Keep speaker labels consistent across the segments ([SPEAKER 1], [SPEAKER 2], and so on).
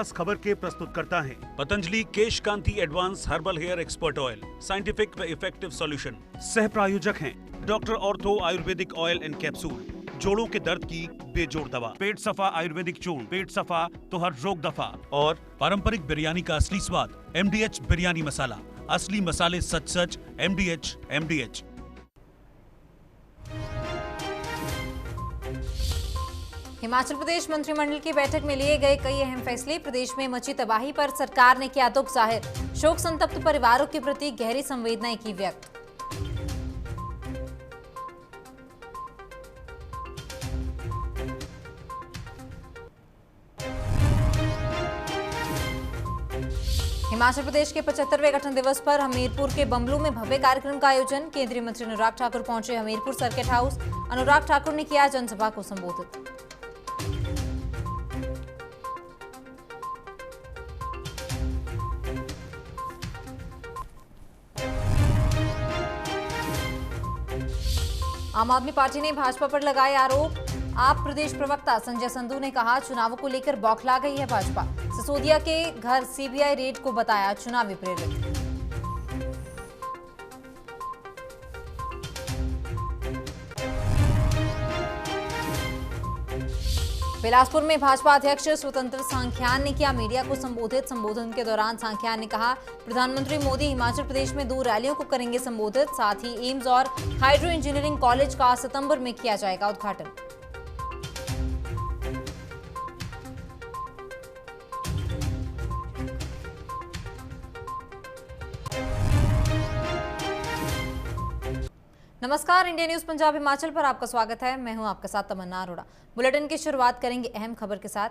[SPEAKER 1] खास खबर के प्रस्तुतकर्ता हैं Patanjali Kesh Kanti advance herbal hair expert oil, scientific व इफेक्टिव सॉल्यूशन। सह प्रायोजक हैं doctor ortho Ayurvedic oil and capsule, जोड़ों के दर्द की बेजोड़ दवा, पेट सफा आयुर्वेदिक चूर्ण, पेट सफा तो हर रोग दफा। और पारंपरिक बिरयानी का असली स्वाद, MDH बिरयानी मसाला, असली मसाले सच सच, MDH।
[SPEAKER 2] हिमाचल प्रदेश मंत्रिमंडल की बैठक में लिए गए कई अहम फैसले। प्रदेश में मची तबाही पर सरकार ने किया दुख जाहिर, शोक संतप्त परिवारों के प्रति गहरी संवेदनाएं की व्यक्त। हिमाचल प्रदेश के 75वें गठन दिवस पर हमीरपुर के बमलू में भव्य कार्यक्रम का आयोजन। केंद्रीय मंत्री अनुराग ठाकुर पहुंचे हमीरपुर सर्किट हाउस। अनुराग ठाकुर ने किया जनसभा को संबोधित। आम आदमी पार्टी ने भाजपा पर लगाए आरोप। आप प्रदेश प्रवक्ता संजय संधू ने कहा, चुनावों को लेकर बौखला गई है भाजपा। सिसोदिया के घर CBI रेड को बताया चुनावी प्रेरित। बिलासपुर में भाजपा अध्यक्ष स्वतंत्र सांख्यान ने किया मीडिया को संबोधित। संबोधन के दौरान सांख्यान ने कहा, प्रधानमंत्री मोदी हिमाचल प्रदेश में 2 रैलियों को करेंगे संबोधित। साथ ही एम्स और हाइड्रो इंजीनियरिंग कॉलेज का सितंबर में किया जाएगा उद्घाटन। नमस्कार, इंडिया न्यूज पंजाब हिमाचल पर आपका स्वागत है। मैं हूं आपके साथ तमन्ना अरोड़ा। बुलेटिन की शुरुआत करेंगे अहम खबर के साथ।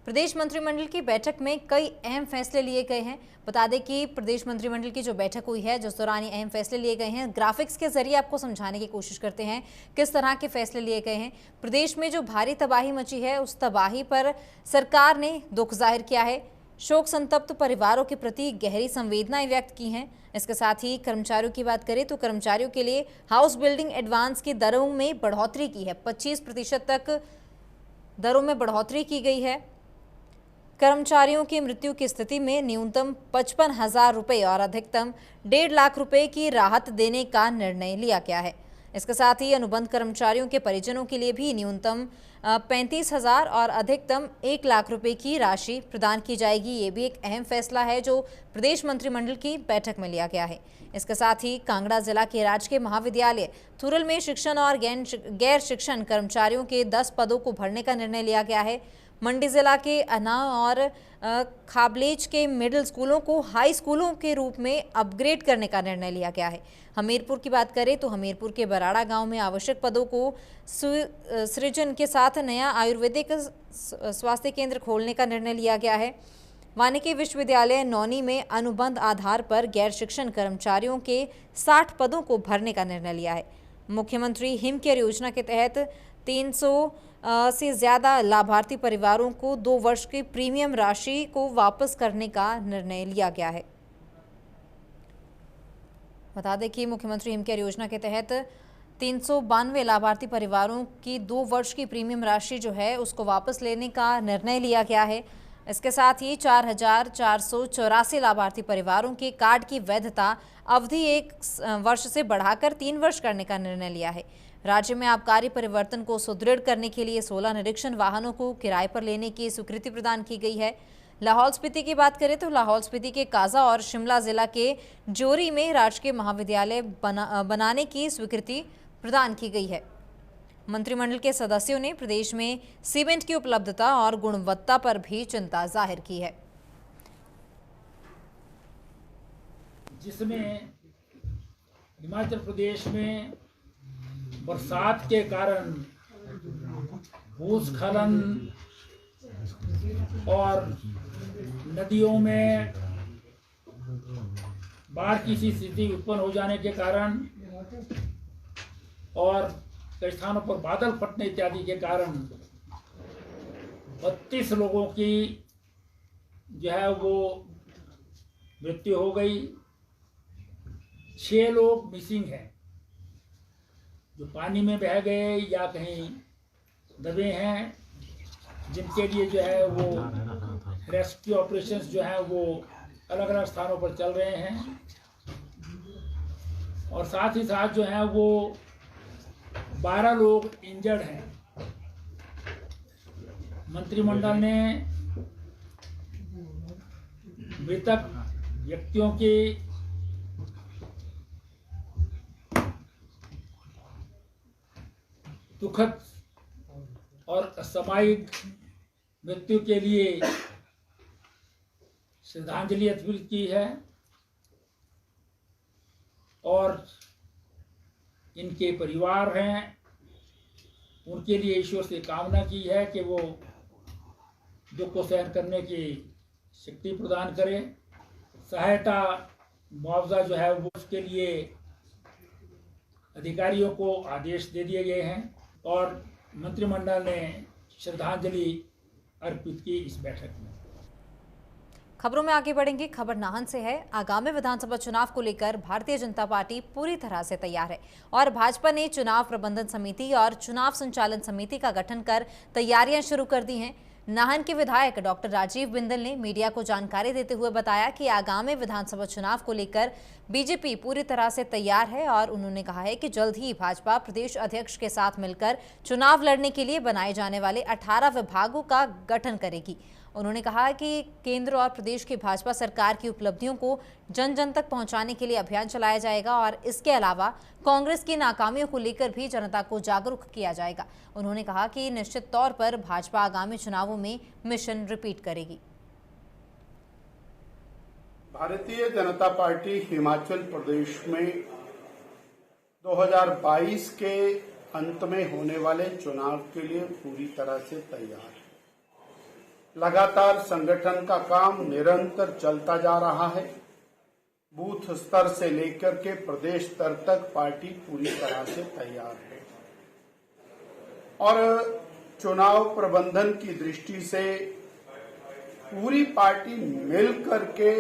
[SPEAKER 2] प्रदेश मंत्रिमंडल की बैठक में कई अहम फैसले लिए गए हैं। बता दें कि प्रदेश मंत्रिमंडल की जो बैठक हुई है, जिस दौरान ये अहम फैसले लिए गए हैं, ग्राफिक्स के जरिए आपको समझाने की कोशिश करते हैं किस तरह के फैसले लिए गए हैं। प्रदेश में जो भारी तबाही मची है, उस तबाही पर सरकार ने दुख जाहिर किया है, शोक संतप्त परिवारों के प्रति गहरी संवेदनाएं व्यक्त की हैं। इसके साथ ही कर्मचारियों की बात करें तो कर्मचारियों के लिए हाउस बिल्डिंग एडवांस की दरों में बढ़ोतरी की है। 25% तक दरों में बढ़ोतरी की गई है। कर्मचारियों की मृत्यु की स्थिति में न्यूनतम 55,000 रुपये और अधिकतम 1.5 लाख रुपए की राहत देने का निर्णय लिया गया है। इसके साथ ही अनुबंध कर्मचारियों के परिजनों के लिए भी न्यूनतम 35,000 और अधिकतम 1 लाख रुपए की राशि प्रदान की जाएगी। ये भी एक अहम फैसला है जो प्रदेश मंत्रिमंडल की बैठक में लिया गया है। इसके साथ ही कांगड़ा जिला के राजकीय महाविद्यालय थुरल में शिक्षण और गैर शिक्षण कर्मचारियों के 10 पदों को भरने का निर्णय लिया गया है। मंडी जिला के अना और खाबलेज के मिडिल स्कूलों को हाई स्कूलों के रूप में अपग्रेड करने का निर्णय लिया गया है। हमीरपुर की बात करें तो हमीरपुर के बराड़ा गांव में आवश्यक पदों को सृजन के साथ नया आयुर्वेदिक स्वास्थ्य केंद्र खोलने का निर्णय लिया गया है। वानिकी विश्वविद्यालय नौनी में अनुबंध आधार पर गैर शिक्षण कर्मचारियों के 60 पदों को भरने का निर्णय लिया है। मुख्यमंत्री हिम केयर योजना के तहत 300 से ज़्यादा लाभार्थी परिवारों को 2 वर्ष की प्रीमियम राशि को वापस करने का निर्णय लिया गया है। बता दें कि मुख्यमंत्री हिम केयर योजना के तहत 392 लाभार्थी परिवारों की 2 वर्ष की प्रीमियम राशि जो है उसको वापस लेने का निर्णय लिया गया है। इसके साथ ही 4,484 लाभार्थी परिवारों के कार्ड की वैधता अवधि 1 वर्ष से बढ़ाकर 3 वर्ष करने का निर्णय लिया है। राज्य में आबकारी परिवर्तन को सुदृढ़ करने के लिए 16 निरीक्षण वाहनों को किराए पर लेने की स्वीकृति प्रदान की गई है। लाहौल स्पीति की बात करें तो लाहौल स्पीति के काजा और शिमला जिला के जोरी में राजकीय महाविद्यालय बनाने की स्वीकृति प्रदान की गई है। मंत्रिमंडल के सदस्यों ने प्रदेश में सीमेंट की उपलब्धता और गुणवत्ता पर भी चिंता जाहिर की है,
[SPEAKER 3] जिसमें हिमाचल प्रदेश में बरसात के कारण भूस्खलन और नदियों में बाढ़ की सी स्थिति उत्पन्न हो जाने के कारण और कई स्थानों पर बादल फटने इत्यादि के कारण 32 लोगों की जो है वो मृत्यु हो गई। 6 लोग मिसिंग हैं, जो पानी में बह गए या कहीं दबे हैं, जिनके लिए जो है वो रेस्क्यू ऑपरेशंस जो हैं वो अलग अलग स्थानों पर चल रहे हैं और साथ ही साथ जो हैं वो 12 लोग इंजर्ड हैं। मंत्रिमंडल ने मृतक व्यक्तियों की दुखद और असामयिक मृत्यु के लिए श्रद्धांजलि अर्पित की है और इनके परिवार हैं उनके लिए ईश्वर से कामना की है कि वो दुख को सहन करने की शक्ति प्रदान करे। सहायता मुआवजा जो है वो उसके लिए अधिकारियों को आदेश दे दिए गए हैं और मंत्रिमंडल ने श्रद्धांजलि अर्पित की इस बैठक में।
[SPEAKER 2] खबरों में आगे बढ़ेंगे। खबर नाहन से है। आगामी विधानसभा चुनाव को लेकर भारतीय जनता पार्टी पूरी तरह से तैयार है और भाजपा ने चुनाव प्रबंधन समिति और चुनाव संचालन समिति का गठन कर तैयारियां शुरू कर दी हैं। नाहन के विधायक डॉक्टर राजीव बिंदल ने मीडिया को जानकारी देते हुए बताया कि आगामी विधानसभा चुनाव को लेकर बीजेपी पूरी तरह से तैयार है और उन्होंने कहा है कि जल्द ही भाजपा प्रदेश अध्यक्ष के साथ मिलकर चुनाव लड़ने के लिए बनाए जाने वाले 18 विभागों का गठन करेगी। उन्होंने कहा कि केंद्र और प्रदेश की भाजपा सरकार की उपलब्धियों को जन जन तक पहुंचाने के लिए अभियान चलाया जाएगा और इसके अलावा कांग्रेस की नाकामियों को लेकर भी जनता को जागरूक किया जाएगा। उन्होंने कहा कि निश्चित तौर पर भाजपा आगामी चुनावों में मिशन रिपीट करेगी।
[SPEAKER 4] भारतीय जनता पार्टी हिमाचल प्रदेश में 2022 के अंत में होने वाले चुनाव के लिए पूरी तरह से तैयार है। लगातार संगठन का काम निरंतर चलता जा रहा है। बूथ स्तर से लेकर के प्रदेश स्तर तक पार्टी पूरी तरह से तैयार है और चुनाव प्रबंधन की दृष्टि से पूरी पार्टी मिल करके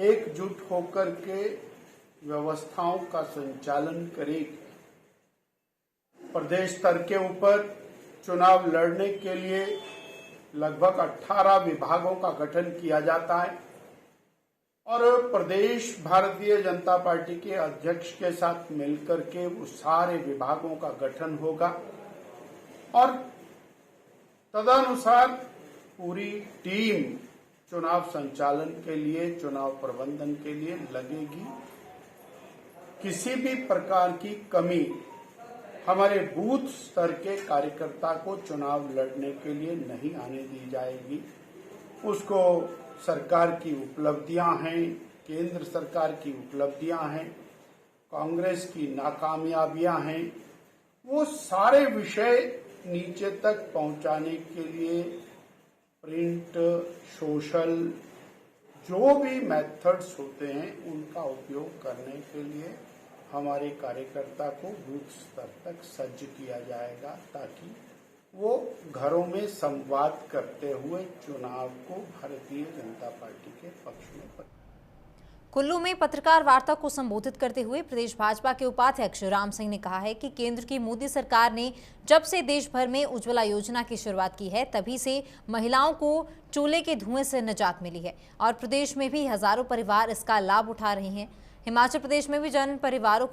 [SPEAKER 4] एकजुट होकर के व्यवस्थाओं का संचालन करेगी। प्रदेश स्तर के ऊपर चुनाव लड़ने के लिए लगभग 18 विभागों का गठन किया जाता है और प्रदेश भारतीय जनता पार्टी के अध्यक्ष के साथ मिलकर के वो सारे विभागों का गठन होगा और तदनुसार पूरी टीम चुनाव संचालन के लिए, चुनाव प्रबंधन के लिए लगेगी। किसी भी प्रकार की कमी हमारे बूथ स्तर के कार्यकर्ता को चुनाव लड़ने के लिए नहीं आने दी जाएगी। उसको सरकार की उपलब्धियां हैं, केंद्र सरकार की उपलब्धियां हैं, कांग्रेस की नाकामयाबियां हैं, वो सारे विषय नीचे तक पहुंचाने के लिए प्रिंट, सोशल जो भी मेथड्स होते हैं उनका उपयोग करने के लिए हमारे कार्यकर्ता को बूथ स्तर तक सज्ज किया जाएगा ताकि वो घरों में संवाद करते हुए चुनाव को भारतीय जनता पार्टी के पक्ष में।
[SPEAKER 2] कुल्लू में पत्रकार वार्ता को संबोधित करते हुए प्रदेश भाजपा के उपाध्यक्ष राम सिंह ने कहा है कि केंद्र की मोदी सरकार ने जब से देश भर में उज्ज्वला योजना की शुरुआत की है तभी से महिलाओं को चूल्हे के धुएं से निजात मिली है और प्रदेश में भी हजारों परिवार इसका लाभ उठा रहे हैं। हिमाचल प्रदेश में भी जिन परिवारों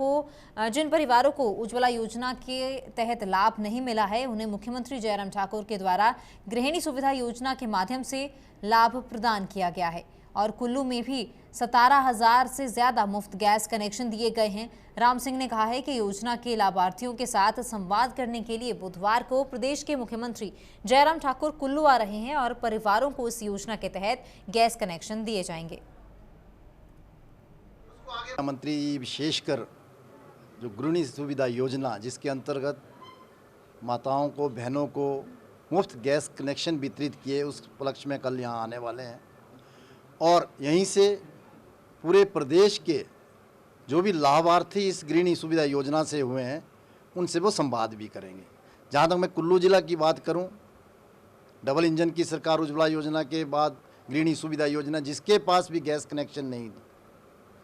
[SPEAKER 2] को उज्ज्वला योजना के तहत लाभ नहीं मिला है उन्हें मुख्यमंत्री जयराम ठाकुर के द्वारा गृहिणी सुविधा योजना के माध्यम से लाभ प्रदान किया गया है और कुल्लू में भी 17,000 से ज्यादा मुफ्त गैस कनेक्शन दिए गए हैं। राम सिंह ने कहा है कि योजना के लाभार्थियों के साथ संवाद करने के लिए बुधवार को प्रदेश के मुख्यमंत्री जयराम ठाकुर कुल्लू आ रहे हैं और परिवारों को इस योजना के तहत गैस कनेक्शन दिए जाएंगे।
[SPEAKER 5] मंत्री विशेषकर जो गृहिणी सुविधा योजना जिसके अंतर्गत माताओं को, बहनों को मुफ्त गैस कनेक्शन वितरित किए, उस उपलक्ष्य में कल यहाँ आने वाले हैं और यहीं से पूरे प्रदेश के जो भी लाभार्थी इस गृहिणी सुविधा योजना से हुए हैं उनसे वो संवाद भी करेंगे। जहाँ तक मैं कुल्लू जिला की बात करूँ, डबल इंजन की सरकार उज्ज्वला योजना के बाद गृहिणी सुविधा योजना, जिसके पास भी गैस कनेक्शन नहीं,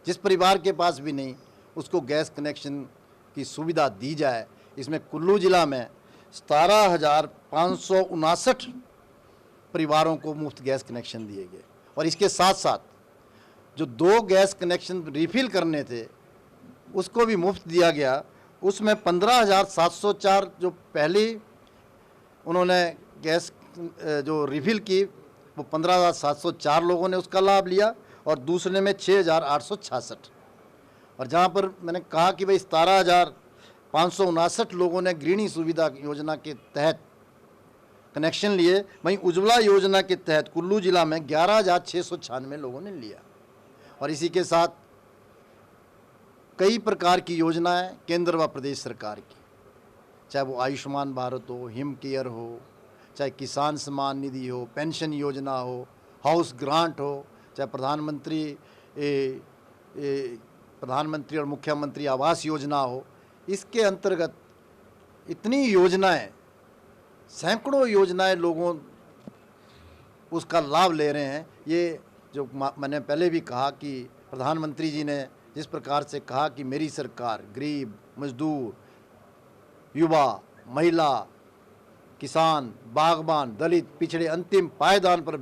[SPEAKER 5] जिस परिवार के पास भी नहीं, उसको गैस कनेक्शन की सुविधा दी जाए। इसमें कुल्लू जिला में 17,559 परिवारों को मुफ्त गैस कनेक्शन दिए गए। और इसके साथ साथ जो 2 गैस कनेक्शन रिफ़िल करने थे उसको भी मुफ्त दिया गया। उसमें 15,704 जो पहली उन्होंने गैस जो रिफ़िल की वो 15,704 लोगों ने उसका लाभ लिया और दूसरे में 6,866। और जहाँ पर मैंने कहा कि भाई 17,559 लोगों ने गृहिणी सुविधा योजना के तहत कनेक्शन लिए, वहीं उज्ज्वला योजना के तहत कुल्लू जिला में 11,696 लोगों ने लिया। और इसी के साथ कई प्रकार की योजनाएं केंद्र व प्रदेश सरकार की, चाहे वो आयुष्मान भारत हो, हिम केयर हो, चाहे किसान सम्मान निधि हो, पेंशन योजना हो, हाउस ग्रांट हो, चाहे प्रधानमंत्री और मुख्यमंत्री आवास योजना हो। इसके अंतर्गत इतनी योजनाएं, सैकड़ों योजनाएं लोगों उसका लाभ ले रहे हैं। ये जो मैंने पहले भी कहा कि प्रधानमंत्री जी ने जिस प्रकार से कहा कि मेरी सरकार गरीब, मजदूर, युवा, महिला, किसान, बागबान, दलित, पिछड़े, अंतिम पायदान पर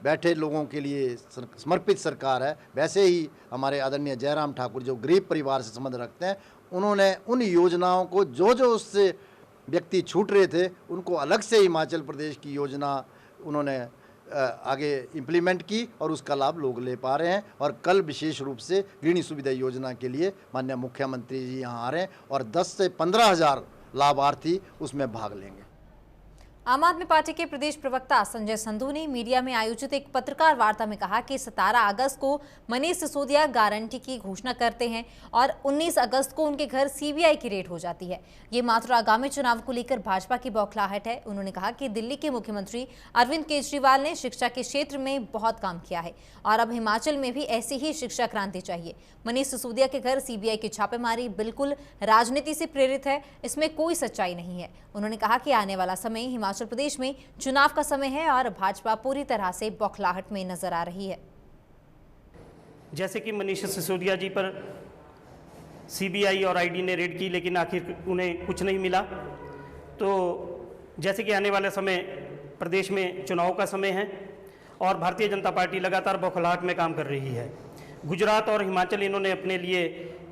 [SPEAKER 5] बैठे लोगों के लिए समर्पित सरकार है, वैसे ही हमारे आदरणीय जयराम ठाकुर जो गरीब परिवार से संबंध रखते हैं, उन्होंने उन योजनाओं को जो उससे व्यक्ति छूट रहे थे उनको अलग से हिमाचल प्रदेश की योजना उन्होंने आगे इम्प्लीमेंट की और उसका लाभ लोग ले पा रहे हैं। और कल विशेष रूप से गृहिणी सुविधा योजना के लिए माननीय मुख्यमंत्री जी यहाँ आ रहे हैं और 10 से 15,000 लाभार्थी उसमें भाग लेंगे।
[SPEAKER 2] आम आदमी पार्टी के प्रदेश प्रवक्ता संजय संधू ने मीडिया में आयोजित एक पत्रकार वार्ता में कहा कि 17 अगस्त को मनीष सिसोदिया गारंटी की घोषणा करते हैं और 19 अगस्त को उनके घर सीबीआई की रेड हो जाती है। ये मात्र आगामी चुनाव को लेकर भाजपा की बौखलाहट है। उन्होंने कहा कि दिल्ली के मुख्यमंत्री अरविंद केजरीवाल ने शिक्षा के क्षेत्र में बहुत काम किया है और अब हिमाचल में भी ऐसी ही शिक्षा क्रांति चाहिए। मनीष सिसोदिया के घर सीबीआई की छापेमारी बिल्कुल राजनीति से प्रेरित है, इसमें कोई सच्चाई नहीं है। उन्होंने कहा कि आने वाला समय हिमाचल प्रदेश में चुनाव का समय है और भाजपा पूरी तरह से बौखलाहट में नजर आ रही है।
[SPEAKER 6] जैसे कि मनीष सिसोदिया जी पर सीबीआई और आईडी ने रेड की लेकिन आखिर उन्हें कुछ नहीं मिला, तो जैसे कि आने वाले समय प्रदेश में चुनाव का समय है और भारतीय जनता पार्टी लगातार बौखलाहट में काम कर रही है। गुजरात और हिमाचल इन्होंने अपने लिए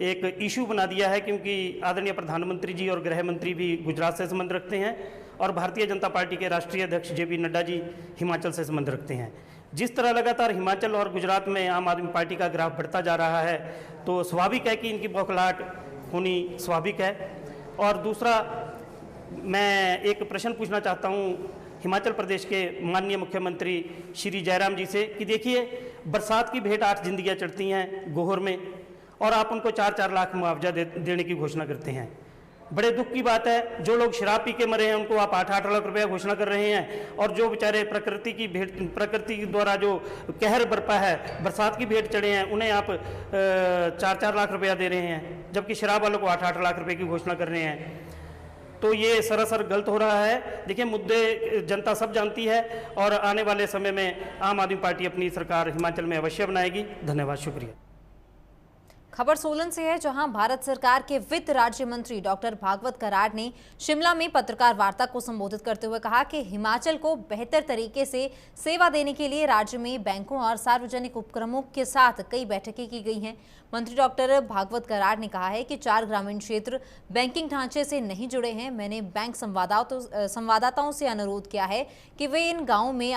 [SPEAKER 6] एक इशू बना दिया है क्योंकि आदरणीय प्रधानमंत्री जी और गृह मंत्री भी गुजरात से संबंध रखते हैं और भारतीय जनता पार्टी के राष्ट्रीय अध्यक्ष जेपी नड्डा जी हिमाचल से संबंध रखते हैं। जिस तरह लगातार हिमाचल और गुजरात में आम आदमी पार्टी का ग्राफ बढ़ता जा रहा है तो स्वाभाविक है कि इनकी बौखलाहट होनी स्वाभाविक है। और दूसरा, मैं एक प्रश्न पूछना चाहता हूँ हिमाचल प्रदेश के माननीय मुख्यमंत्री श्री जयराम जी से कि देखिए, बरसात की भेंट 8 जिंदगियाँ चढ़ती हैं गोहर में और आप उनको 4-4 लाख मुआवजा देने की घोषणा करते हैं। बड़े दुख की बात है, जो लोग शराब पी के मरे हैं उनको आप 8-8 लाख रुपया घोषणा कर रहे हैं और जो बेचारे प्रकृति द्वारा जो कहर बरपा है, बरसात की भेंट चढ़े हैं, उन्हें आप 4-4 लाख रुपया दे रहे हैं, जबकि शराब वालों को 8-8 लाख रुपये की घोषणा कर रहे हैं। तो ये सरासर गलत हो रहा है। देखिए, मुद्दे जनता सब जानती है और आने वाले समय में आम आदमी पार्टी अपनी सरकार हिमाचल में अवश्य बनाएगी। धन्यवाद, शुक्रिया।
[SPEAKER 2] खबर सोलन से है, जहां भारत सरकार के वित्त राज्य मंत्री डॉक्टर भागवत कराड़ ने शिमला में पत्रकार वार्ता को संबोधित करते हुए कहा कि हिमाचल को बेहतर तरीके से सेवा देने के लिए राज्य में बैंकों और सार्वजनिक उपक्रमों के साथ कई बैठकें की गई हैं। मंत्री डॉक्टर भागवत कराड़ ने कहा है कि 4 ग्रामीण क्षेत्र बैंकिंग ढांचे से नहीं जुड़े हैं। मैंने बैंक संवाददाताओं से अनुरोध किया है कि वे इन गाँवों में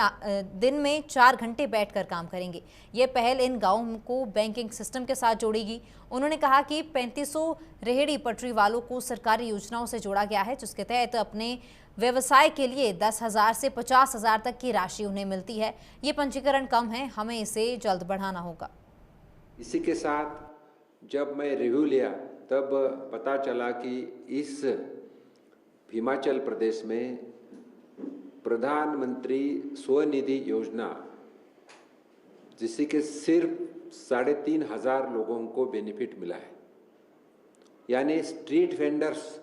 [SPEAKER 2] दिन में 4 घंटे बैठकर काम करेंगे। ये पहल इन गाँवों को बैंकिंग सिस्टम के साथ जोड़ेगी। उन्होंने कहा कि 3500 रेहड़ी पटरी वालों को सरकारी योजनाओं से जोड़ा गया है, जिसके तहत अपने व्यवसाय के लिए 10,000 से 50,000 तक की राशि उन्हें मिलती है। ये पंजीकरण कम है, हमें इसे जल्द बढ़ाना होगा।
[SPEAKER 7] इसी के साथ जब मैं रिव्यू लिया तब पता चला कि इस हिमाचल प्रदेश में प्रधानमंत्री स्वनिधि योजना, जिससे कि सिर्फ 3,500 लोगों को बेनिफिट मिला है। यानी स्ट्रीट वेंडर्स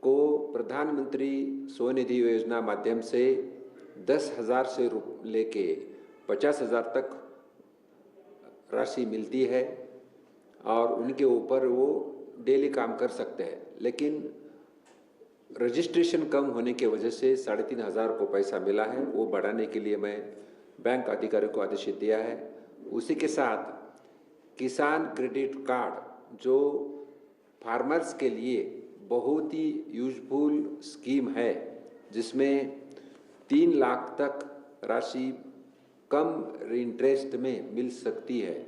[SPEAKER 7] को प्रधानमंत्री स्वनिधि योजना माध्यम से 10,000 से लेके 50,000 तक राशि मिलती है और उनके ऊपर वो डेली काम कर सकते हैं। लेकिन रजिस्ट्रेशन कम होने की वजह से 3,500 को पैसा मिला है, वो बढ़ाने के लिए मैं बैंक अधिकारियों को आदेश दिया है। उसी के साथ किसान क्रेडिट कार्ड जो फार्मर्स के लिए बहुत ही यूजफुल स्कीम है, जिसमें 3 लाख तक राशि कम इंटरेस्ट में मिल सकती है।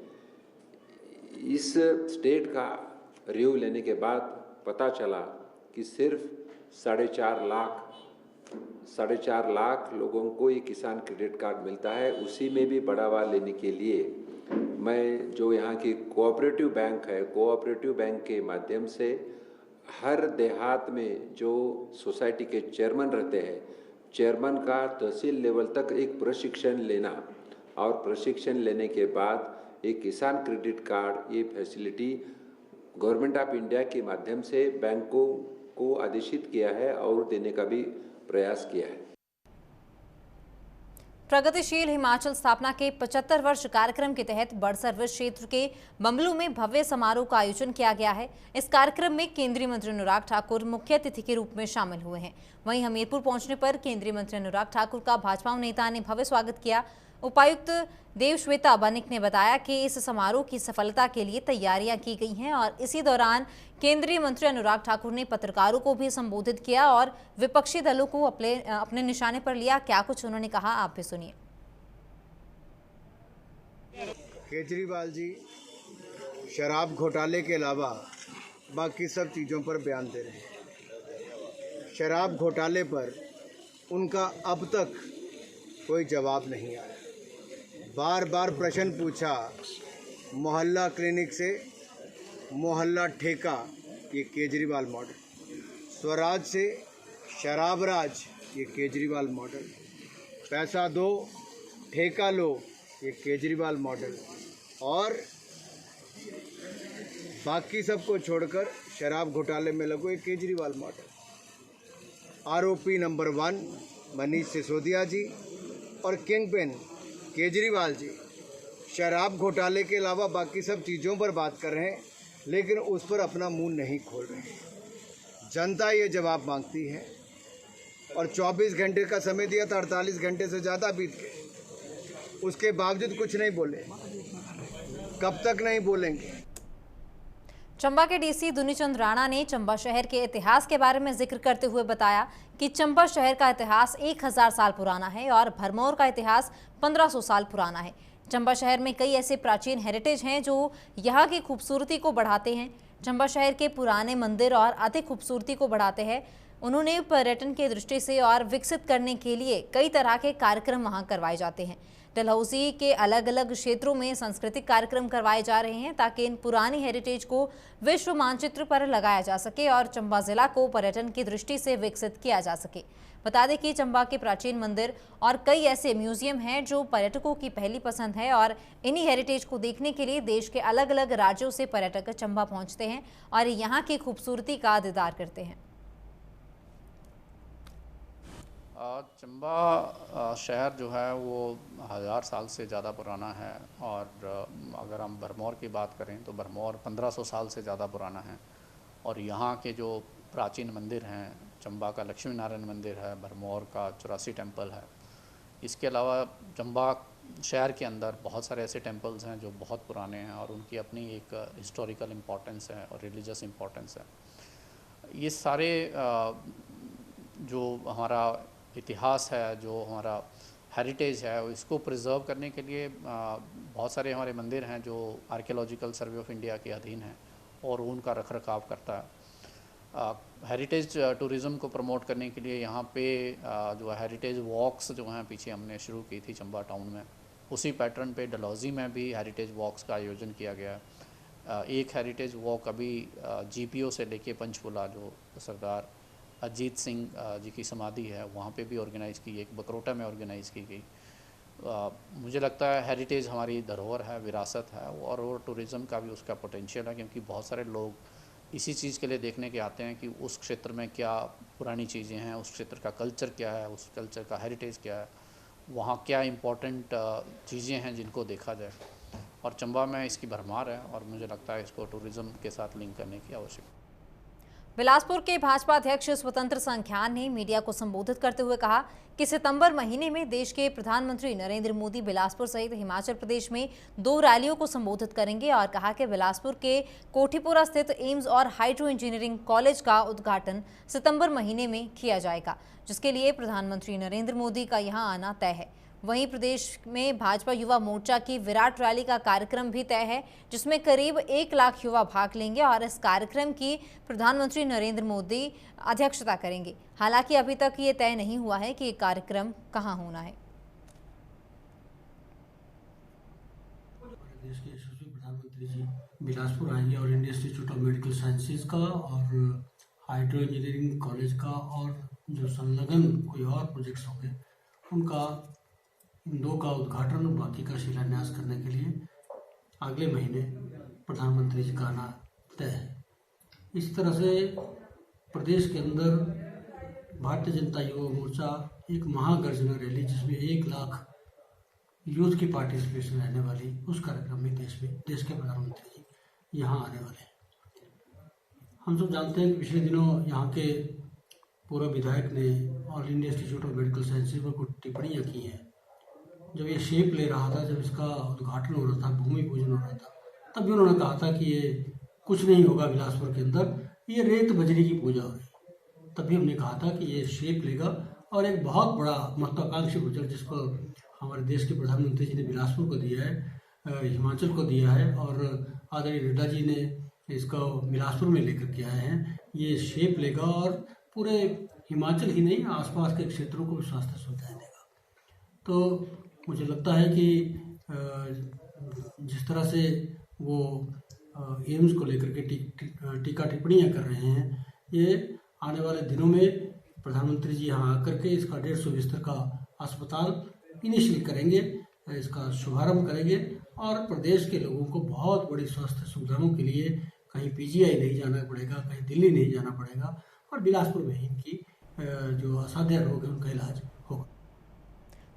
[SPEAKER 7] इस स्टेट का रिव्यू लेने के बाद पता चला कि सिर्फ 4.5 लाख लोगों को ये किसान क्रेडिट कार्ड मिलता है। उसी में भी बढ़ावा लेने के लिए मैं जो यहाँ की कोऑपरेटिव बैंक है, कोऑपरेटिव बैंक के माध्यम से हर देहात में जो सोसाइटी के चेयरमैन रहते हैं, चेयरमैन का तहसील लेवल तक एक प्रशिक्षण लेना और प्रशिक्षण लेने के बाद एक किसान क्रेडिट कार्ड ये फैसिलिटी गवर्नमेंट ऑफ इंडिया के माध्यम से बैंकों को आदेशित किया है और देने का भी प्रयास किया है।
[SPEAKER 2] प्रगतिशील हिमाचल स्थापना के 75 वर्ष कार्यक्रम के तहत बड़सर क्षेत्र के बमलू में भव्य समारोह का आयोजन किया गया है। इस कार्यक्रम में केंद्रीय मंत्री अनुराग ठाकुर मुख्य अतिथि के रूप में शामिल हुए हैं। वहीं हमीरपुर पहुंचने पर केंद्रीय मंत्री अनुराग ठाकुर का भाजपा नेता ने भव्य स्वागत किया। उपायुक्त देवश्वेता बनिक ने बताया कि इस समारोह की सफलता के लिए तैयारियां की गई हैं और इसी दौरान केंद्रीय मंत्री अनुराग ठाकुर ने पत्रकारों को भी संबोधित किया और विपक्षी दलों को अपने निशाने पर लिया। क्या कुछ उन्होंने कहा, आप भी सुनिए।
[SPEAKER 8] केजरीवाल जी शराब घोटाले के अलावा बाकी सब चीज़ों पर बयान दे रहे हैं। शराब घोटाले पर उनका अब तक कोई जवाब नहीं आया। बार बार प्रश्न पूछा, मोहल्ला क्लिनिक से मोहल्ला ठेका, ये केजरीवाल मॉडल, स्वराज से शराब राज, ये केजरीवाल मॉडल, पैसा दो ठेका लो, ये केजरीवाल मॉडल, और बाकी सबको छोड़कर शराब घोटाले में लगो, ये केजरीवाल मॉडल। आरोपी नंबर 1 मनीष सिसोदिया जी और किंगपिन केजरीवाल जी शराब घोटाले के अलावा बाकी सब चीज़ों पर बात कर रहे हैं, लेकिन उस पर अपना मुंह नहीं खोल रहे हैं। जनता ये जवाब मांगती है और 24 घंटे का समय दिया था, 48 घंटे से ज़्यादा बीत गए, उसके बावजूद कुछ नहीं बोले। कब तक नहीं बोलेंगे?
[SPEAKER 2] चंबा के डीसी दुनीचंद राणा ने चंबा शहर के इतिहास के बारे में जिक्र करते हुए बताया कि चंबा शहर का इतिहास 1000 साल पुराना है और भरमौर का इतिहास 1500 साल पुराना है। चंबा शहर में कई ऐसे प्राचीन हेरिटेज हैं जो यहाँ की खूबसूरती को बढ़ाते हैं। चंबा शहर के पुराने मंदिर और अधिक खूबसूरती को बढ़ाते हैं। उन्होंने पर्यटन की दृष्टि से और विकसित करने के लिए कई तरह के कार्यक्रम वहाँ करवाए जाते हैं। डलहौजी के अलग अलग क्षेत्रों में सांस्कृतिक कार्यक्रम करवाए जा रहे हैं ताकि इन पुरानी हेरिटेज को विश्व मानचित्र पर लगाया जा सके और चंबा जिला को पर्यटन की दृष्टि से विकसित किया जा सके। बता दें कि चंबा के प्राचीन मंदिर और कई ऐसे म्यूजियम हैं जो पर्यटकों की पहली पसंद है और इन्हीं हेरिटेज को देखने के लिए देश के अलग अलग राज्यों से पर्यटक चंबा पहुंचते हैं और यहाँ की खूबसूरती का दीदार करते हैं।
[SPEAKER 9] चंबा शहर जो है वो 1000 साल से ज़्यादा पुराना है और अगर हम भरमौर की बात करें तो भरमौर 1500 साल से ज़्यादा पुराना है। और यहाँ के जो प्राचीन मंदिर हैं, चंबा का लक्ष्मी नारायण मंदिर है, भरमौर का 84 टेम्पल है। इसके अलावा चंबा शहर के अंदर बहुत सारे ऐसे टेम्पल्स हैं जो बहुत पुराने हैं और उनकी अपनी एक हिस्टोरिकल इम्पोर्टेंस है और रिलीजियस इम्पोर्टेंस है। ये सारे जो हमारा इतिहास है, जो हमारा हेरिटेज है, इसको प्रिजर्व करने के लिए बहुत सारे हमारे मंदिर हैं जो आर्कियोलॉजिकल सर्वे ऑफ इंडिया के अधीन हैं और उनका रखरखाव करता है। हेरिटेज टूरिज़्म को प्रमोट करने के लिए यहाँ पे जो हेरिटेज वॉक्स जो हैं पीछे हमने शुरू की थी चंबा टाउन में, उसी पैटर्न पे डलहौजी में भी हेरिटेज वॉक्स का आयोजन किया गया है। एक हेरिटेज वॉक अभी GPO से लेके पंचकुला जो सरदार अजीत सिंह जी की समाधि है वहाँ पे भी ऑर्गेनाइज़ की, एक बकरोटा में ऑर्गेनाइज़ की गई। मुझे लगता है हेरिटेज हमारी धरोहर है, विरासत है और टूरिज़्म का भी उसका पोटेंशियल है, क्योंकि बहुत सारे लोग इसी चीज़ के लिए देखने के आते हैं कि उस क्षेत्र में क्या पुरानी चीज़ें हैं, उस क्षेत्र का कल्चर क्या है, उस कल्चर का हेरिटेज क्या है, वहाँ क्या इम्पोर्टेंट चीज़ें हैं जिनको देखा जाए। और चंबा में इसकी भरमार है और मुझे लगता है इसको टूरिज़्म के साथ लिंक करने की आवश्यकता है।
[SPEAKER 2] बिलासपुर के भाजपा अध्यक्ष स्वतंत्र संख्यान ने मीडिया को संबोधित करते हुए कहा कि सितंबर महीने में देश के प्रधानमंत्री नरेंद्र मोदी बिलासपुर सहित हिमाचल प्रदेश में 2 रैलियों को संबोधित करेंगे और कहा कि बिलासपुर के कोठीपुरा स्थित एम्स और हाइड्रो इंजीनियरिंग कॉलेज का उद्घाटन सितंबर महीने में किया जाएगा, जिसके लिए प्रधानमंत्री नरेंद्र मोदी का यहां आना तय है। वहीं प्रदेश में भाजपा युवा मोर्चा की विराट रैली का कार्यक्रम भी तय है, जिसमें करीब 1 लाख युवा भाग लेंगे और इस कार्यक्रम की प्रधानमंत्री नरेंद्र मोदी अध्यक्षता करेंगे। हालांकि अभी तक ये तय नहीं हुआ है कि ये कार्यक्रम कहां होना है।
[SPEAKER 10] देश के यशस्वी प्रधानमंत्री जी बिलासपुर आएंगे और Indian institute of medical sciences का और हाइड्रो इंजीनियरिंग कॉलेज का और जो संलग्न कोई और प्रोजेक्ट्स होंगे उनका इन 2 का उद्घाटन और बाकी का शिलान्यास करने के लिए अगले महीने प्रधानमंत्री जी का आना तय है। इस तरह से प्रदेश के अंदर भारतीय जनता युवा मोर्चा एक महागर्जना रैली जिसमें 1 लाख यूथ की पार्टिसिपेशन रहने वाली उस कार्यक्रम में देश के प्रधानमंत्री जी यहाँ आने वाले हैं। हम सब जानते हैं कि पिछले दिनों यहाँ के पूर्व विधायक ने all India institute of medical sciences पर कुछ टिप्पणियाँ की हैं। जब ये शेप ले रहा था, जब इसका उद्घाटन हो रहा था, भूमि पूजन हो रहा था, तब भी उन्होंने कहा था कि ये कुछ नहीं होगा बिलासपुर के अंदर, ये रेत बजरी की पूजा हो रही। तब भी हमने कहा था कि ये शेप लेगा और एक बहुत बड़ा महत्वाकांक्षी प्रोजेक्ट जिसको हमारे देश के प्रधानमंत्री जी ने बिलासपुर को दिया है, हिमाचल को दिया है और आदरणीय नड्डा जी ने इसको बिलासपुर में लेकर के आए हैं। ये शेप लेगा और पूरे हिमाचल ही नहीं, आसपास के क्षेत्रों को भी स्वास्थ्य सुविधाएँ देगा। तो मुझे लगता है कि जिस तरह से वो एम्स को लेकर के टीका टिप्पणियाँ कर रहे हैं, ये आने वाले दिनों में प्रधानमंत्री जी यहाँ आकर के इसका 150 बिस्तर का अस्पताल इनिशियल करेंगे, इसका शुभारंभ करेंगे और प्रदेश के लोगों को बहुत बड़ी स्वास्थ्य सुविधाओं के लिए कहीं पीजीआई नहीं जाना पड़ेगा, कहीं दिल्ली नहीं जाना पड़ेगा और बिलासपुर में ही इनकी जो असाध्य रोग है उनका इलाज होगा।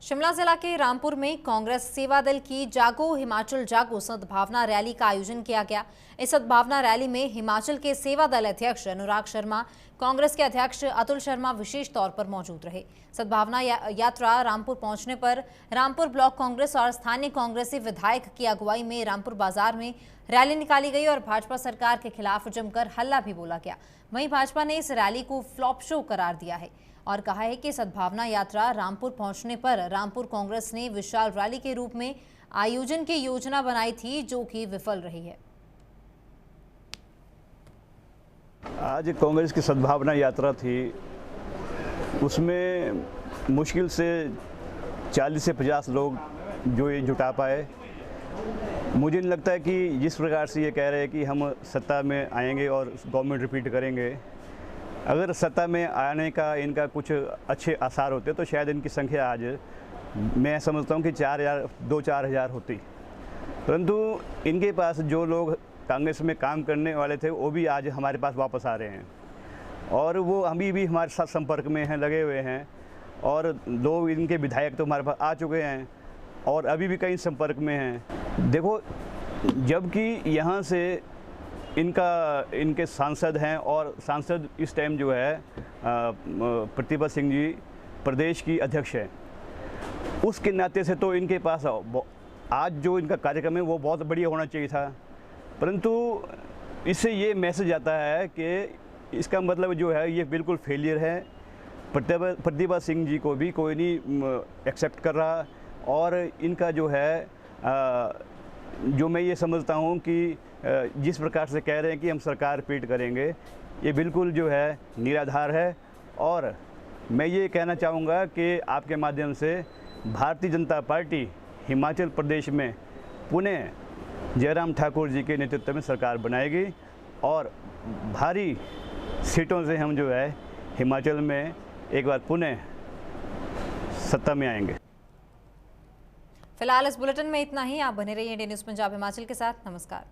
[SPEAKER 2] शिमला जिला के रामपुर में कांग्रेस सेवा दल की जागो हिमाचल जागो सद्भावना रैली का आयोजन किया गया। इस सद्भावना रैली में हिमाचल के सेवा दल अध्यक्ष अनुराग शर्मा, कांग्रेस के अध्यक्ष अतुल शर्मा विशेष तौर पर मौजूद रहे। सद्भावना यात्रा रामपुर पहुंचने पर रामपुर ब्लॉक कांग्रेस और स्थानीय कांग्रेसी विधायक की अगुवाई में रामपुर बाजार में रैली निकाली गई और भाजपा सरकार के खिलाफ जमकर हल्ला भी बोला गया। वहीं भाजपा ने इस रैली को फ्लॉप शो करार दिया है और कहा है कि सद्भावना यात्रा रामपुर पहुंचने पर रामपुर कांग्रेस ने विशाल रैली के रूप में आयोजन की योजना बनाई थी, जो कि विफल रही है।
[SPEAKER 11] आज कांग्रेस की सद्भावना यात्रा थी, उसमें मुश्किल से 40 से 50 लोग जो ये जुटा पाए। मुझे नहीं लगता है कि जिस प्रकार से ये कह रहे हैं कि हम सत्ता में आएंगे और गवर्नमेंट रिपीट करेंगे, अगर सत्ता में आने का इनका कुछ अच्छे आसार होते तो शायद इनकी संख्या आज मैं समझता हूँ कि 2-4 हज़ार होती। परंतु इनके पास जो लोग कांग्रेस में काम करने वाले थे वो भी आज हमारे पास वापस आ रहे हैं और वो अभी भी हमारे साथ संपर्क में हैं, लगे हुए हैं और 2 इनके विधायक तो हमारे पास आ चुके हैं और अभी भी कई संपर्क में हैं। देखो, जबकि यहाँ से इनके सांसद हैं और सांसद इस टाइम जो है प्रतिभा सिंह जी प्रदेश की अध्यक्ष हैं, उसके नाते से तो इनके पास आज जो इनका कार्यक्रम है वो बहुत बढ़िया होना चाहिए था। परंतु इससे ये मैसेज आता है कि इसका मतलब जो है ये बिल्कुल फेलियर है। प्रतिभा सिंह जी को भी कोई नहीं एक्सेप्ट कर रहा और इनका जो है जो मैं ये समझता हूँ कि जिस प्रकार से कह रहे हैं कि हम सरकार रिपीट करेंगे, ये बिल्कुल जो है निराधार है। और मैं ये कहना चाहूँगा कि आपके माध्यम से भारतीय जनता पार्टी हिमाचल प्रदेश में पुनः जयराम ठाकुर जी के नेतृत्व में सरकार बनाएगी और भारी सीटों से हम जो है हिमाचल में एक बार पुनः सत्ता में आएंगे।
[SPEAKER 2] फिलहाल इस बुलेटिन में इतना ही। आप बने रहिए इंडियन न्यूज़ पंजाब हिमाचल के साथ। नमस्कार।